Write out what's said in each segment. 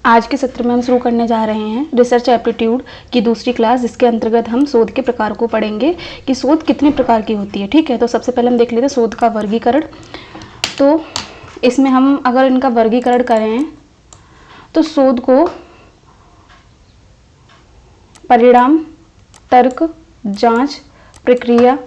आज के सत्र में हम शुरू करने जा रहे हैं रिसर्च एप्टीट्यूड की दूसरी क्लास, जिसके अंतर्गत हम शोध के प्रकार को पढ़ेंगे कि शोध कितने प्रकार की होती है। ठीक है, तो सबसे पहले हम देख लेते हैं शोध का वर्गीकरण। तो इसमें हम अगर इनका वर्गीकरण करें तो शोध को परिणाम, तर्क, जांच, प्रक्रिया,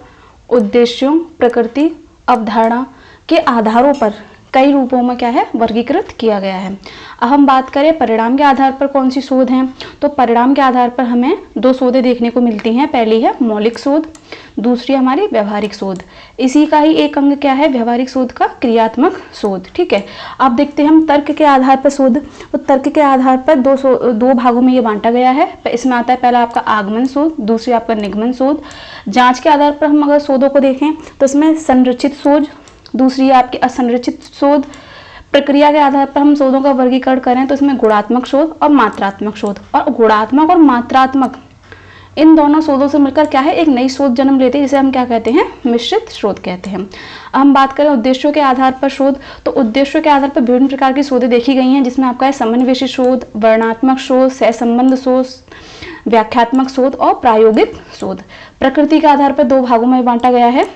उद्देश्यों, प्रकृति, अवधारणा के आधारों पर कई रूपों में क्या है वर्गीकृत किया गया है। अब हम बात करें परिणाम के आधार पर कौन सी शोध हैं, तो परिणाम के आधार पर हमें दो शोधें देखने को मिलती हैं। पहली है मौलिक शोध, दूसरी हमारी व्यवहारिक शोध। इसी का ही एक अंग क्या है व्यवहारिक शोध का, क्रियात्मक शोध। ठीक है, अब देखते हैं हम तर्क के आधार पर शोध। तो तर्क के आधार पर दो भागों में ये बांटा गया है। इसमें आता है पहला आपका आगमन शोध, दूसरी आपका निगमन शोध। जांच के आधार पर हम अगर शोधों को देखें तो इसमें संरचित शोध, दूसरी आपकी असंरचित शोध। प्रक्रिया के आधार पर हम शोधों का वर्गीकरण करें तो इसमें गुणात्मक शोध और मात्रात्मक शोध। और गुणात्मक और मात्रात्मक इन दोनों शोधों से मिलकर क्या है एक नई शोध जन्म लेती है, जिसे हम क्या कहते हैं मिश्रित शोध कहते हैं। हम बात करें उद्देश्यों के आधार पर शोध, तो उद्देश्यों के आधार पर विभिन्न प्रकार की शोधें देखी गई हैं, जिसमें आपका है समन्वयी शोध, वर्णनात्मक शोध, सहसंबंध शोध, व्याख्यात्मक शोध और प्रायोगिक शोध। प्रकृति के आधार पर दो भागों में बांटा गया है,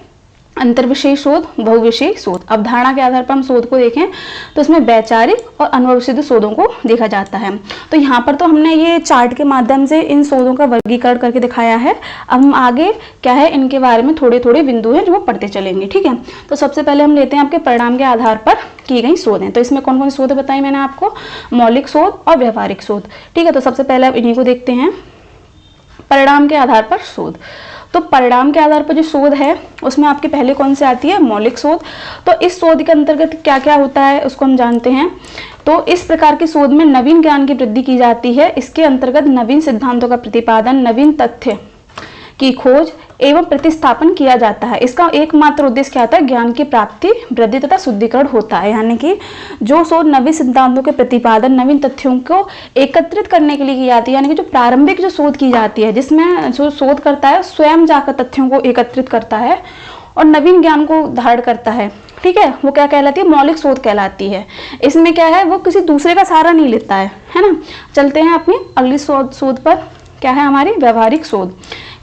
अंतर्विषयी शोध, बहुविषयी शोध। अवधारणा के आधार पर हम शोध को देखें तो इसमें वैचारिक और अनुभवसिद्ध शोधों को देखा जाता है। तो यहाँ पर तो हमने ये चार्ट के माध्यम से इन शोधों का वर्गीकरण करके दिखाया है। अब हम आगे क्या है इनके बारे में थोड़े थोड़े बिंदु हैं जो वो पढ़ते चलेंगे। ठीक है, तो सबसे पहले हम लेते हैं आपके परिणाम के आधार पर की गई शोधें। तो इसमें कौन कौन सी शोध बताई मैंने आपको, मौलिक शोध और व्यवहारिक शोध। ठीक है, तो सबसे पहले आप इन्हीं को देखते हैं, परिणाम के आधार पर शोध। तो परिणाम के आधार पर जो शोध है उसमें आपके पहले कौन से आती है मौलिक शोध। तो इस शोध के अंतर्गत क्या क्या होता है उसको हम जानते हैं। तो इस प्रकार की शोध में नवीन ज्ञान की वृद्धि की जाती है। इसके अंतर्गत नवीन सिद्धांतों का प्रतिपादन, नवीन तथ्य की खोज एवं प्रतिस्थापन किया जाता है। इसका एकमात्र उद्देश्य क्या होता है, ज्ञान की प्राप्ति, वृद्धि तथा शुद्धिकरण होता है। यानी कि जो शोध नवीन सिद्धांतों के प्रतिपादन, नवीन तथ्यों को एकत्रित करने के लिए की जाती है, यानी कि जो प्रारंभिक जो शोध की जाती है जिसमें जो शोध करता है स्वयं जाकर तथ्यों को एकत्रित करता है और नवीन ज्ञान को धारण करता है। ठीक है, वो क्या कहलाती है मौलिक शोध कहलाती है। इसमें क्या है वो किसी दूसरे का सहारा नहीं लेता है ना। चलते हैं अपनी अगली शोध पर, क्या है हमारी व्यवहारिक शोध।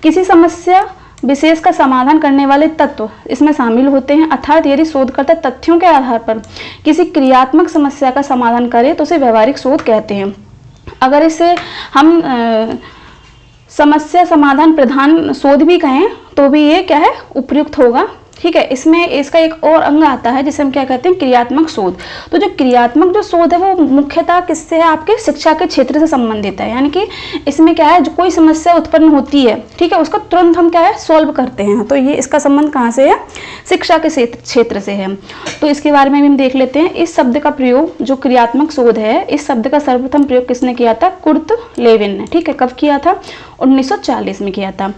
किसी समस्या विशेष का समाधान करने वाले तत्व इसमें शामिल होते हैं, अर्थात यदि शोधकर्ता तथ्यों के आधार पर किसी क्रियात्मक समस्या का समाधान करे तो उसे व्यवहारिक शोध कहते हैं। अगर इसे हम समस्या समाधान प्रधान शोध भी कहें तो भी ये क्या है उपयुक्त होगा। ठीक है, इसमें इसका एक और अंग आता है जिसे हम क्या कहते हैं क्रियात्मक शोध। तो जो क्रियात्मक जो शोध है वो मुख्यतः किससे है, आपके शिक्षा के क्षेत्र से संबंधित है। यानी कि इसमें क्या है जो कोई समस्या उत्पन्न होती है, ठीक है, उसका तुरंत हम क्या है सॉल्व करते हैं। तो ये इसका संबंध कहाँ से है, शिक्षा के क्षेत्र से है। तो इसके बारे में भी हम देख लेते हैं। इस शब्द का प्रयोग जो क्रियात्मक शोध है, इस शब्द का सर्वप्रथम प्रयोग किसने किया था, कुर्ट लेविन ने। ठीक है, कब किया था, 1940 में किया था।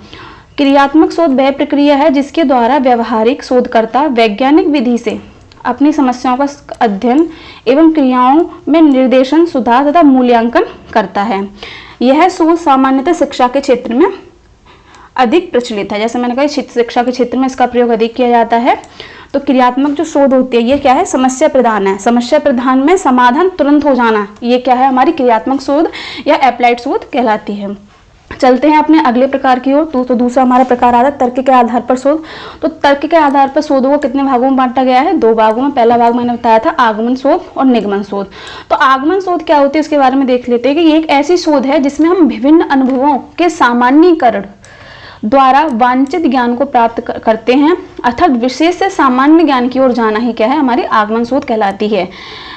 क्रियात्मक शोध वह प्रक्रिया है जिसके द्वारा व्यवहारिक शोधकर्ता वैज्ञानिक विधि से अपनी समस्याओं का अध्ययन एवं क्रियाओं में निर्देशन, सुधार तथा मूल्यांकन करता है। यह शोध सामान्यतः शिक्षा के क्षेत्र में अधिक प्रचलित है। जैसे मैंने कहा शिक्षा के क्षेत्र में इसका प्रयोग अधिक किया जाता है। तो क्रियात्मक जो शोध होती है ये क्या है समस्या प्रधान है। समस्या प्रधान में समाधान तुरंत हो जाना, ये क्या है हमारी क्रियात्मक शोध या एप्लाइड शोध कहलाती है। चलते हैं अपने अगले प्रकार की ओर। तो दूसरा हमारा प्रकार आता है तर्क के आधार पर शोध। तो तर्क के आधार पर शोधों को कितने भागों में बांटा गया है, दो भागों में। पहला भाग मैंने बताया था आगमन शोध और निगमन शोध। तो आगमन शोध क्या होती है इसके बारे में देख लेते हैं कि ये एक ऐसी शोध है जिसमें हम विभिन्न अनुभवों के सामान्यीकरण द्वारा वांछित ज्ञान को प्राप्त करते हैं, अर्थात विशेष से सामान्य ज्ञान की ओर जाना ही क्या है हमारी आगमन शोध कहलाती है।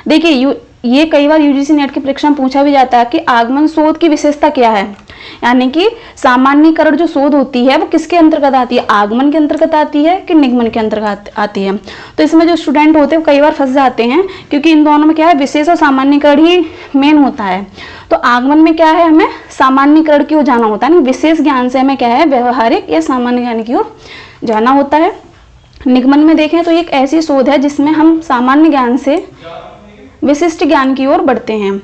देखिए ये कई बार यूजीसी नेट की परीक्षा में पूछा भी जाता है कि आगमन शोध की विशेषता क्या है। यानी कि सामान्यीकरण जो शोध होती है वो किसके अंतर्गत आती है, आगमन के अंतर्गत आती है कि निगमन के अंतर्गत आती है। तो इसमें जो स्टूडेंट होते हैं कई बार फंस जाते हैं क्योंकि इन दोनों में क्या है विशेष और सामान्यीकरण ही मेन होता है। तो आगमन में क्या है हमें सामान्यीकरण की ओर जाना होता है, विशेष ज्ञान से हमें क्या है व्यवहारिक या सामान्य ज्ञान की ओर जाना होता है। निगमन में देखें तो एक ऐसी शोध है जिसमें हम सामान्य ज्ञान से विशिष्ट ज्ञान की ओर बढ़ते हैं।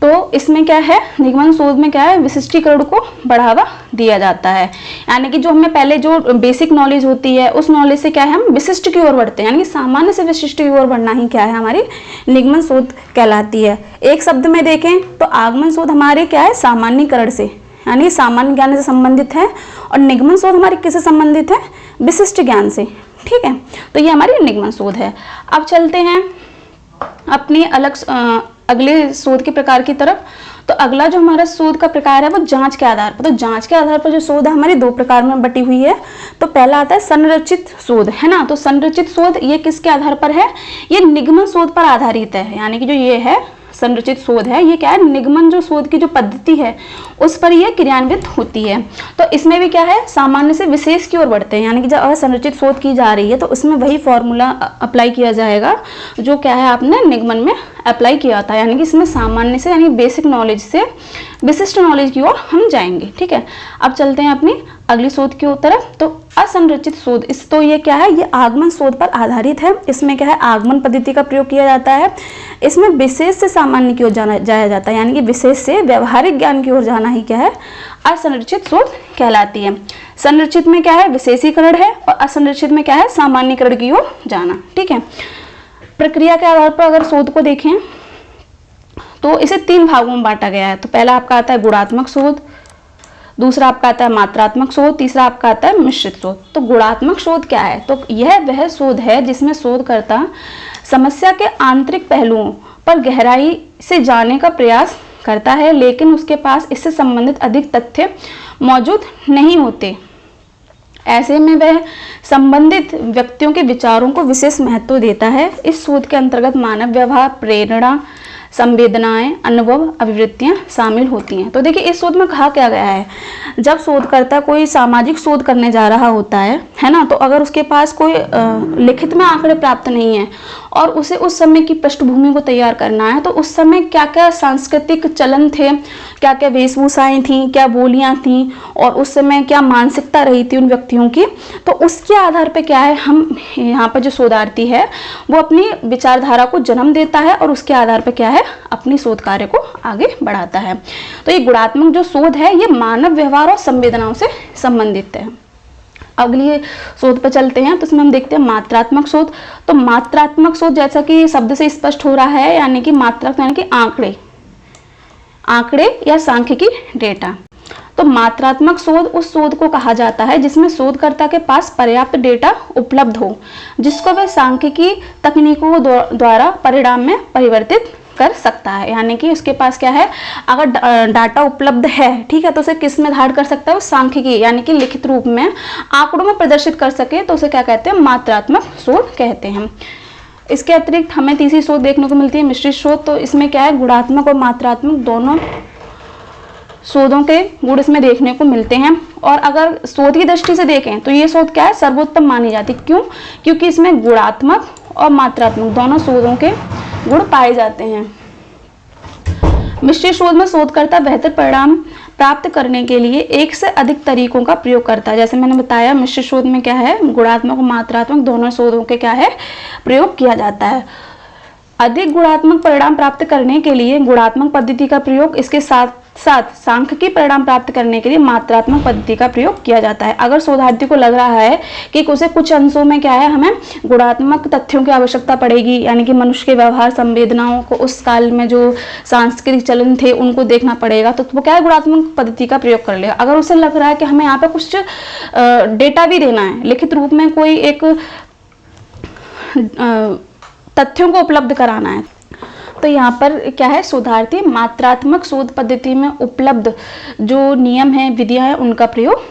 तो इसमें क्या है, निगमन शोध में क्या है, विशिष्टीकरण को बढ़ावा दिया जाता है। यानी कि जो हमें पहले जो बेसिक नॉलेज होती है उस नॉलेज से क्या है, हम विशिष्ट की ओर बढ़ते हैं, यानी कि सामान्य से विशिष्ट की ओर बढ़ना ही क्या है, हमारी निगमन शोध कहलाती है। एक शब्द में देखें तो आगमन शोध हमारे क्या है, सामान्यीकरण से, यानी सामान्य ज्ञान से संबंधित है, और निगमन शोध हमारी किससे संबंधित है, विशिष्ट ज्ञान से। ठीक है, तो ये हमारी निगमन शोध है। अब चलते हैं अपनी अगले शोध के प्रकार की तरफ। तो अगला जो हमारा शोध का प्रकार है वो जांच के आधार पर। तो जांच के आधार पर जो शोध है हमारी दो प्रकार में बटी हुई है। तो पहला आता है संरचित शोध, है ना। तो संरचित शोध ये किसके आधार पर है, ये निगमन शोध पर आधारित है। यानी कि जो ये है संरचित शोध है, ये क्या है, निगमन जो शोध की जो पद्धति है उस पर ये क्रियान्वित होती है। तो इसमें भी क्या है, सामान्य से विशेष की ओर बढ़ते हैं। यानी कि जब अगर संरचित शोध की जा रही है तो उसमें वही फॉर्मूला अप्लाई किया जाएगा जो क्या है आपने निगमन में अप्लाई किया था। यानी कि इसमें सामान्य से यानी बेसिक नॉलेज से विशिष्ट नॉलेज की ओर हम जाएंगे। ठीक है, अब चलते हैं अपनी अगली शोध की तरफ। तो असंरचित शोध, इस तो ये क्या है, ये आगमन शोध पर आधारित है। इसमें क्या है, आगमन पद्धति का प्रयोग किया जाता है। इसमें विशेष से सामान्य की ओर जाया जाता है, यानी कि विशेष से व्यवहारिक ज्ञान की ओर जाना ही क्या है, असंरचित शोध कहलाती है। संरचित में क्या है, विशेषीकरण है, और असंरचित में क्या है, सामान्यीकरण की ओर जाना। ठीक है, प्रक्रिया के आधार पर अगर शोध को देखें तो इसे 3 भागों में बांटा गया है। तो पहला आपका आता है गुणात्मक शोध, दूसरा आपका आता है मात्रात्मक शोध, तीसरा आपका आता है मिश्रित शोध। तो गुणात्मक शोध क्या है, तो यह वह शोध है जिसमें शोधकर्ता समस्या के आंतरिक पहलुओं पर गहराई से जाने का प्रयास करता है, लेकिन उसके पास इससे संबंधित अधिक तथ्य मौजूद नहीं होते। ऐसे में वह संबंधित व्यक्तियों के विचारों को विशेष महत्व देता है। इस शोध के अंतर्गत मानव व्यवहार, प्रेरणा, संवेदनाएं, अनुभव, अभिवृत्तियां शामिल होती हैं। तो देखिए इस शोध में कहा क्या गया है, जब शोधकर्ता कोई सामाजिक शोध करने जा रहा होता है ना, तो अगर उसके पास कोई लिखित में आंकड़े प्राप्त नहीं है और उसे उस समय की पृष्ठभूमि को तैयार करना है, तो उस समय क्या क्या सांस्कृतिक चलन थे, क्या क्या वेशभूषाएं थी, क्या बोलियां थी, और उस समय क्या मानसिकता रही थी उन व्यक्तियों की, तो उसके आधार पर क्या है, हम यहाँ पर जो शोधार्थी है वो अपनी विचारधारा को जन्म देता है और उसके आधार पर क्या है, अपनी शोध कार्य को आगे बढ़ाता है। तो ये गुणात्मक जो शोध है ये मानव व्यवहार और संवेदनाओं से संबंधित है। अगली शोध पर चलते हैं, तो इसमें हम देखते हैं मात्रात्मक शोध। तो मात्रात्मक शोध जैसा कि शब्द से स्पष्ट हो रहा है, यानी कि मात्रा यानी कि आंकड़े या सांख्यिकी डेटा। तो मात्रात्मक शोध उस शोध को कहा जाता है जिसमें शोधकर्ता के पास पर्याप्त डेटा उपलब्ध हो, जिसको वह सांख्यिकी तकनीकों द्वारा परिणाम में परिवर्तित कर सकता है। यानी कि उसके पास क्या है, अगर डाटा उपलब्ध है, ठीक है, तो उसे किस में धारण कर सकता है, वो सांख्यिकी यानी कि लिखित रूप में आंकड़ों में प्रदर्शित कर सके, तो उसे क्या कहते हैं, मात्रात्मक शोध कहते हैं। इसके अतिरिक्त हमें तीसरी शोध देखने को मिलती है मिश्रित शोध। तो इसमें क्या है, गुणात्मक और मात्रात्मक दोनों शोधों के गुण इसमें देखने को मिलते हैं। और अगर शोध की दृष्टि से देखें तो ये शोध क्या है, सर्वोत्तम मानी जाती है। क्यों, क्योंकि इसमें गुणात्मक और मात्रात्मक दोनों शोधों के गुण पाए जाते हैं। मिश्रित शोध में शोधकर्ता बेहतर परिणाम प्राप्त करने के लिए एक से अधिक तरीकों का प्रयोग करता है। जैसे मैंने बताया मिश्रित शोध में क्या है, गुणात्मक और मात्रात्मक दोनों शोधों के क्या है, प्रयोग किया जाता है। अधिक गुणात्मक परिणाम प्राप्त करने के लिए गुणात्मक पद्धति का प्रयोग, इसके साथ साथ सांख्यिकी परिणाम प्राप्त करने के लिए मात्रात्मक पद्धति का प्रयोग किया जाता है। अगर शोधार्थी को लग रहा है कि उसे कुछ अंशों में क्या है, हमें गुणात्मक तथ्यों की आवश्यकता पड़ेगी, यानी कि मनुष्य के व्यवहार, संवेदनाओं को, उस काल में जो सांस्कृतिक चलन थे उनको देखना पड़ेगा, तो वो क्या है, गुणात्मक पद्धति का प्रयोग कर लेगा। अगर उसे लग रहा है कि हमें यहाँ पे कुछ डेटा भी देना है, लिखित रूप में कोई एक तथ्यों को उपलब्ध कराना है, तो यहाँ पर क्या है, शोधार्थी मात्रात्मक शोध पद्धति में उपलब्ध जो नियम है, विधियां हैं, उनका प्रयोग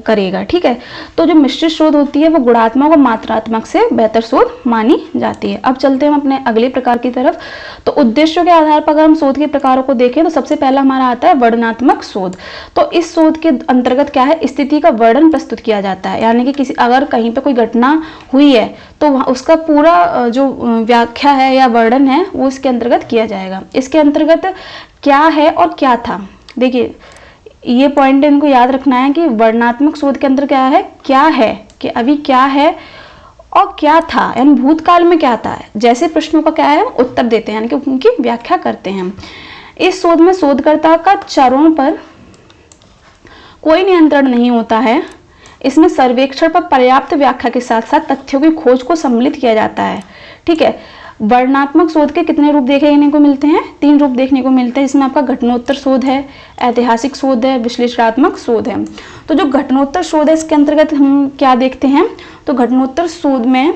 करेगा। ठीक है, तो जो मिश्रित शोध होती है वो गुणात्मक और मात्रात्मक से बेहतर शोध मानी जाती है। अब चलते हैं हम अपने अगले प्रकार की तरफ। तो उद्देश्यों के आधार पर अगर हम शोध के प्रकारों को देखें तो सबसे पहला हमारा आता है वर्णनात्मक शोध। तो इस शोध के अंतर्गत क्या है, स्थिति का वर्णन प्रस्तुत किया जाता है। यानी कि अगर कहीं पर कोई घटना हुई है तो उसका पूरा जो व्याख्या है या वर्णन है वो इसके अंतर्गत किया जाएगा। इसके अंतर्गत क्या है और क्या था, देखिए ये पॉइंट इनको याद रखना है कि वर्णनात्मक शोध के अंदर क्या है कि अभी क्या है और क्या था, यानी भूतकाल में क्या था, जैसे प्रश्नों का क्या है उत्तर देते हैं, यानी कि उनकी व्याख्या करते हैं। इस शोध में शोधकर्ता का चरों पर कोई नियंत्रण नहीं होता है। इसमें सर्वेक्षण पर पर्याप्त व्याख्या के साथ साथ तथ्यों की खोज को सम्मिलित किया जाता है। ठीक है, वर्णनात्मक शोध के कितने रूप देखने को मिलते हैं? 3 रूप देखने को मिलते हैं। इसमें आपका घटनोत्तर शोध है, ऐतिहासिक शोध है, विश्लेषणात्मक शोध है। तो जो घटनोत्तर शोध है इसके अंतर्गत हम क्या देखते हैं? तो घटनोत्तर शोध में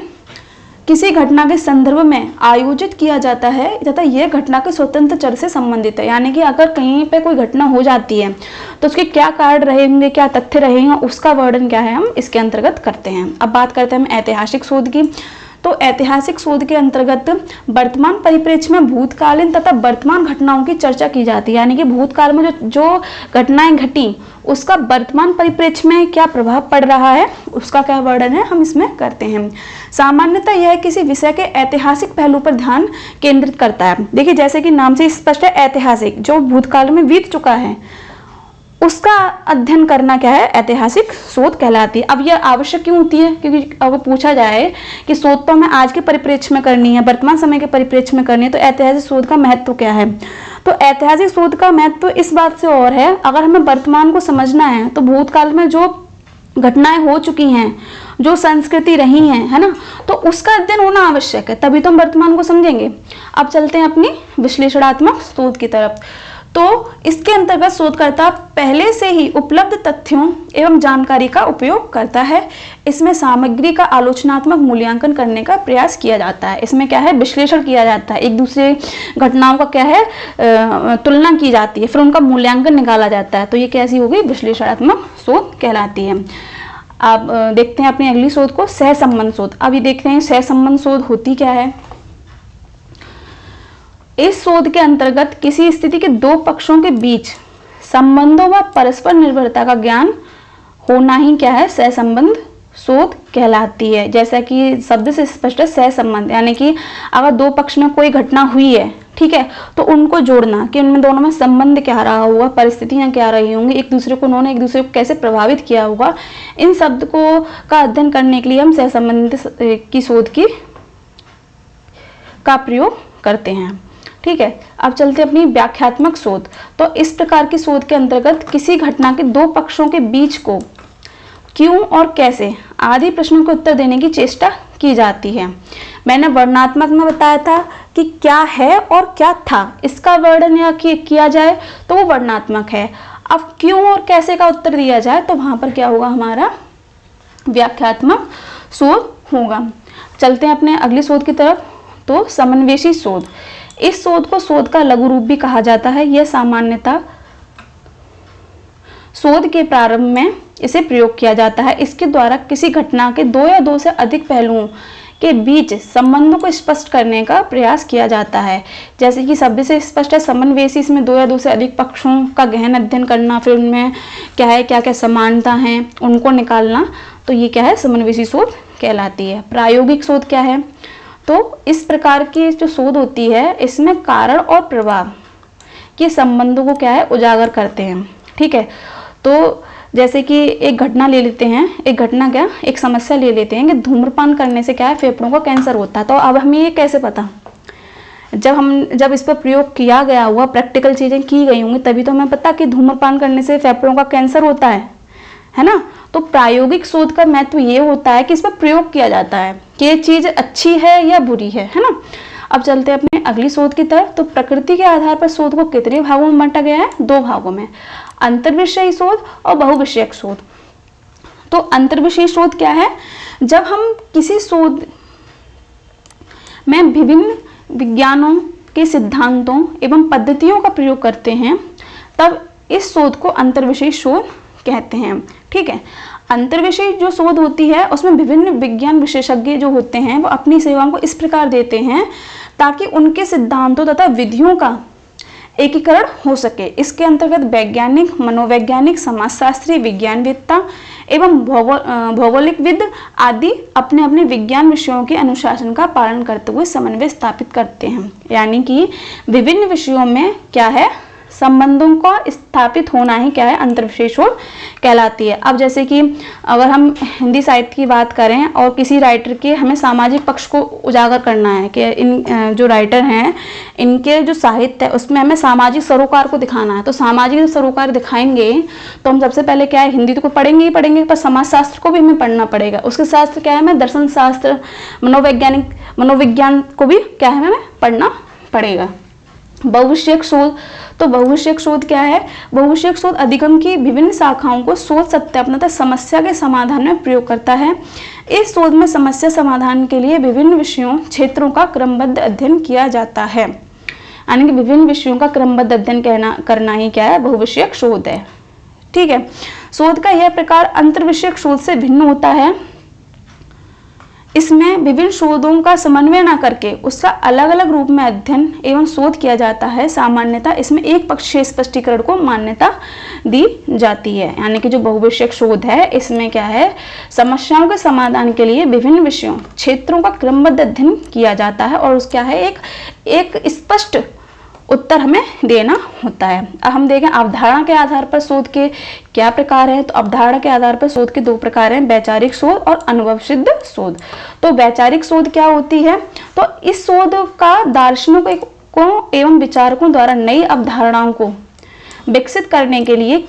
किसी घटना के संदर्भ में आयोजित किया जाता है तथा यह घटना के स्वतंत्र चर से संबंधित है। यानी कि अगर कहीं पे कोई घटना हो जाती है तो उसके क्या कारण रहेंगे, क्या तथ्य रहेंगे, उसका वर्णन क्या है हम इसके अंतर्गत करते हैं। अब बात करते हैं हम ऐतिहासिक शोध की। तो ऐतिहासिक शोध के अंतर्गत वर्तमान परिप्रेक्ष्य में भूतकालीन तथा वर्तमान घटनाओं की चर्चा की जाती है। यानी कि भूतकाल में जो घटनाएं घटी उसका वर्तमान परिप्रेक्ष्य में क्या प्रभाव पड़ रहा है, उसका क्या वर्णन है, हम इसमें करते हैं। सामान्यतः यह किसी विषय के ऐतिहासिक पहलू पर ध्यान केंद्रित करता है। देखिए, जैसे कि नाम से स्पष्ट है, ऐतिहासिक, जो भूतकाल में बीत चुका है उसका अध्ययन करना क्या है? ऐतिहासिक शोध कहलाती है। अब यह आवश्यक क्यों होती है? क्योंकि अगर पूछा जाए कि शोध तो हमें आज के परिप्रेक्ष्य में करनी है, वर्तमान समय के परिप्रेक्ष्य में करनी है, तो ऐतिहासिक शोध का महत्व क्या है? तो ऐतिहासिक शोध का महत्व इस बात से और है, अगर हमें वर्तमान को समझना है तो भूतकाल में जो घटनाएं हो चुकी हैं, जो संस्कृति रही हैं, है ना, तो उसका अध्ययन होना आवश्यक है, तभी तो हम वर्तमान को समझेंगे। अब चलते हैं अपनी विश्लेषणात्मक शोध की तरफ। तो इसके अंतर्गत शोधकर्ता पहले से ही उपलब्ध तथ्यों एवं जानकारी का उपयोग करता है। इसमें सामग्री का आलोचनात्मक मूल्यांकन करने का प्रयास किया जाता है। इसमें क्या है? विश्लेषण किया जाता है, एक दूसरे घटनाओं का क्या है तुलना की जाती है, फिर उनका मूल्यांकन निकाला जाता है। तो ये कैसी होगी? विश्लेषणात्मक शोध कहलाती है। अब देखते हैं अपनी अगली शोध को, सहसंबंध शोध। अब ये देखते हैं सहसंबंध शोध होती क्या है। इस शोध के अंतर्गत किसी स्थिति के 2 पक्षों के बीच संबंधों व परस्पर निर्भरता का ज्ञान होना ही क्या है? सहसंबंध शोध कहलाती है। जैसा कि शब्द से स्पष्ट है, सहसंबंध, यानी कि अगर 2 पक्ष में कोई घटना हुई है, ठीक है, तो उनको जोड़ना कि उनमें दोनों में संबंध क्या रहा होगा, परिस्थितियां क्या रही होंगी, एक दूसरे को कैसे प्रभावित किया होगा, इन शब्द को का अध्ययन करने के लिए हम सहसंबंध की शोध का प्रयोग करते हैं। ठीक है, अब चलते अपनी व्याख्यात्मक शोध। तो इस प्रकार की शोध के अंतर्गत किसी घटना के 2 पक्षों के बीच को क्यों और कैसे आदि प्रश्नों के उत्तर देने की चेष्टा की जाती है। मैंने वर्णनात्मक में बताया था कि क्या है और क्या था, इसका वर्णन या किया जाए तो वो वर्णनात्मक है। अब क्यों और कैसे का उत्तर दिया जाए तो वहां पर क्या होगा? हमारा व्याख्यात्मक शोध होगा। चलते हैं अपने अगली शोध की तरफ। तो समन्वेशी शोध। इस शोध को शोध का लघु रूप भी कहा जाता है। यह सामान्यतः शोध के प्रारंभ में इसे प्रयोग किया जाता है। इसके द्वारा किसी घटना के 2 या 2 से अधिक पहलुओं के बीच संबंधों को स्पष्ट करने का प्रयास किया जाता है। जैसे कि शब्द से स्पष्ट है, समन्वयसी, इसमें 2 या 2 से अधिक पक्षों का गहन अध्ययन करना, फिर उनमें क्या है, क्या क्या समानता है, उनको निकालना, तो ये क्या है? समन्वयसी शोध कहलाती है। प्रायोगिक शोध क्या है? तो इस प्रकार की जो शोध होती है इसमें कारण और प्रभाव के संबंधों को क्या है? उजागर करते हैं। ठीक है, तो जैसे कि एक घटना ले लेते हैं, एक समस्या ले लेते हैं कि धूम्रपान करने से क्या है? फेफड़ों का कैंसर होता है। तो अब हमें ये कैसे पता? जब इस पर प्रयोग किया गया हुआ, प्रैक्टिकल चीजें की गई होंगी, तभी तो हमें पता कि धूम्रपान करने से फेफड़ों का कैंसर होता है ना। तो प्रायोगिक शोध का महत्व ये होता है कि इस पर प्रयोग किया जाता है कि ये चीज अच्छी है या बुरी है ना। अब चलते हैं अपने अगली शोध की तरफ। तो प्रकृति के आधार पर शोध को कितने भागों में बांटा गया है? 2 भागों में, अंतर्विषयी शोध और बहुविषयक शोध। तो अंतर्विषयी शोध क्या है? जब हम किसी शोध में विभिन्न विज्ञानों के सिद्धांतों एवं पद्धतियों का प्रयोग करते हैं तब इस शोध को अंतर्विषयी शोध कहते हैं। ठीक है, अंतर्विषयी जो शोध होती है उसमें विभिन्न विज्ञान विशेषज्ञ जो होते हैं वो अपनी सेवाओं को इस प्रकार देते हैं ताकि उनके सिद्धांतों तथा विधियों का एकीकरण हो सके। इसके अंतर्गत वैज्ञानिक, मनोवैज्ञानिक, समाजशास्त्री, विज्ञानवेत्ता एवं भौगोलिकविद आदि अपने अपने विज्ञान विषयों के अनुशासन का पालन करते हुए समन्वय स्थापित करते हैं। यानी कि विभिन्न विषयों में क्या है? संबंधों का स्थापित होना ही क्या है, अंतर्विषय शोध कहलाती है। अब जैसे कि अगर हम हिंदी साहित्य की बात करें और किसी राइटर के हमें सामाजिक पक्ष को उजागर करना है कि इन जो राइटर हैं इनके जो साहित्य है उसमें हमें सामाजिक सरोकार को दिखाना है, तो सामाजिक सरोकार दिखाएंगे तो हम सबसे पहले क्या है, हिंदी तो पढ़ेंगे ही पढ़ेंगे, पर समाज शास्त्र को भी हमें पढ़ना पड़ेगा। उसके शास्त्र क्या है, हमें दर्शन शास्त्र, मनोविज्ञान को भी क्या है, हमें पढ़ना पड़ेगा। बहुविषयक शोध, तो बहुविषयक शोध क्या है, बहुविषयक शोध अधिगम की विभिन्न शाखाओं को शोध सत्यापन तथा समस्या के समाधान में प्रयोग करता है। इस शोध में समस्या समाधान के लिए विभिन्न विषयों क्षेत्रों का क्रमबद्ध अध्ययन किया जाता है, यानी कि विभिन्न विषयों का क्रमबद्ध अध्ययन करना ही क्या है, बहुविषयक शोध है। ठीक है, शोध का यह प्रकार अंतर्विषयक शोध से भिन्न होता है। इसमें विभिन्न शोधों का समन्वय न करके उसका अलग अलग रूप में अध्ययन एवं शोध किया जाता है। सामान्यतः इसमें एक पक्षीय स्पष्टीकरण को मान्यता दी जाती है, यानी कि जो बहुविषयक शोध है इसमें क्या है, समस्याओं के समाधान के लिए विभिन्न विषयों क्षेत्रों का क्रमबद्ध अध्ययन किया जाता है और क्या है, एक स्पष्ट उत्तर हमें देना होता है। अब हम देखें अवधारणा के आधार पर शोध के क्या प्रकार हैं, तो अवधारणा के आधार पर शोध के दो प्रकार हैं, वैचारिक शोध और अनुभव सिद्ध शोध। तो वैचारिक शोध क्या होती है, तो इस शोध का दार्शनिकों एवं विचारकों द्वारा नई अवधारणाओं को विकसित करने के लिए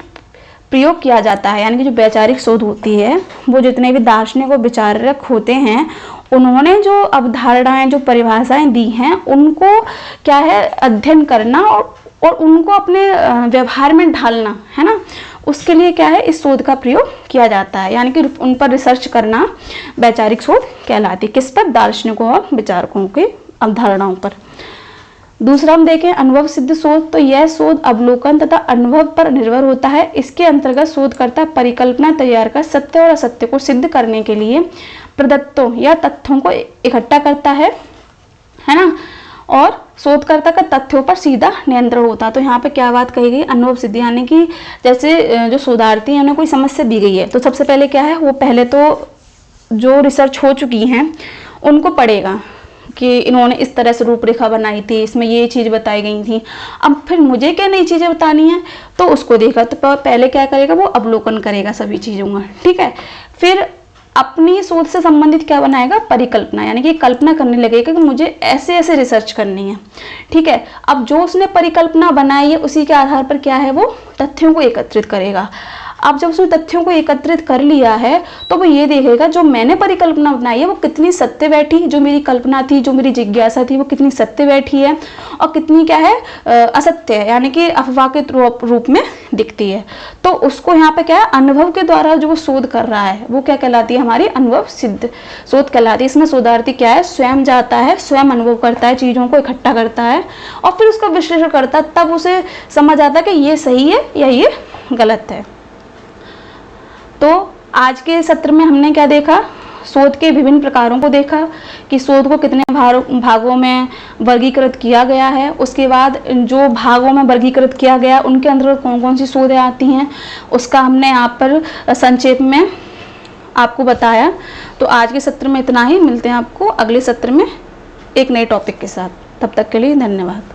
प्रयोग किया जाता है। यानी कि जो वैचारिक शोध होती है वो जितने भी दार्शनिक और विचारक होते हैं उन्होंने जो अवधारणाएं, जो परिभाषाएं दी हैं उनको क्या है, अध्ययन करना और उनको अपने व्यवहार में ढालना है ना, उसके लिए क्या है, इस शोध का प्रयोग किया जाता है। यानी कि उन पर रिसर्च करना वैचारिक शोध कहलाती है। किस पर, दार्शनिकों और विचारकों की अवधारणाओं पर। दूसरा हम देखें अनुभव सिद्ध शोध, तो यह शोध अवलोकन तथा अनुभव पर निर्भर होता है। इसके अंतर्गत शोधकर्ता परिकल्पना तैयार कर सत्य और असत्य को सिद्ध करने के लिए प्रदत्तों या तथ्यों को इकट्ठा करता है ना, और शोधकर्ता का तथ्यों पर सीधा नियंत्रण होता है। तो यहाँ पे क्या बात कही गई, अनुभव सिद्ध, यानी कि जैसे जो शोधार्थी हैं उन्हें कोई समस्या दी गई है तो सबसे पहले क्या है, वो पहले तो जो रिसर्च हो चुकी हैं उनको पढ़ेगा कि इन्होंने इस तरह से रूपरेखा बनाई थी, इसमें ये चीज़ बताई गई थी, अब फिर मुझे क्या नई चीज़ें बतानी है तो उसको देखा। तो पहले क्या करेगा, वो अवलोकन करेगा सभी चीज़ों का, ठीक है। फिर अपनी सोच से संबंधित क्या बनाएगा, परिकल्पना, यानी कि कल्पना करने लगेगा कि मुझे ऐसे ऐसे रिसर्च करनी है, ठीक है। अब जो उसने परिकल्पना बनाई है उसी के आधार पर क्या है, वो तथ्यों को एकत्रित करेगा। अब जब उसने तथ्यों को एकत्रित कर लिया है तो वो ये देखेगा जो मैंने परिकल्पना बनाई है वो कितनी सत्य बैठी, जो मेरी कल्पना थी, जो मेरी जिज्ञासा थी वो कितनी सत्य बैठी है और कितनी क्या है असत्य है, यानी कि अफवाह के रूप में दिखती है। तो उसको यहाँ पे क्या है, अनुभव के द्वारा जो वो शोध कर रहा है वो क्या कहलाती है, हमारी अनुभव सिद्ध शोध कहलाती है। इसमें शोधार्थी क्या है, स्वयं जाता है, स्वयं अनुभव करता है, चीज़ों को इकट्ठा करता है और फिर उसका विश्लेषण करता है, तब उसे समझ आता है कि ये सही है या ये गलत है। तो आज के सत्र में हमने क्या देखा, शोध के विभिन्न प्रकारों को देखा कि शोध को कितने भागों में वर्गीकृत किया गया है, उसके बाद जो भागों में वर्गीकृत किया गया उनके अंतर्गत कौन कौन सी शोधें आती हैं उसका हमने यहाँ पर संक्षेप में आपको बताया। तो आज के सत्र में इतना ही, मिलते हैं आपको अगले सत्र में एक नए टॉपिक के साथ। तब तक के लिए धन्यवाद।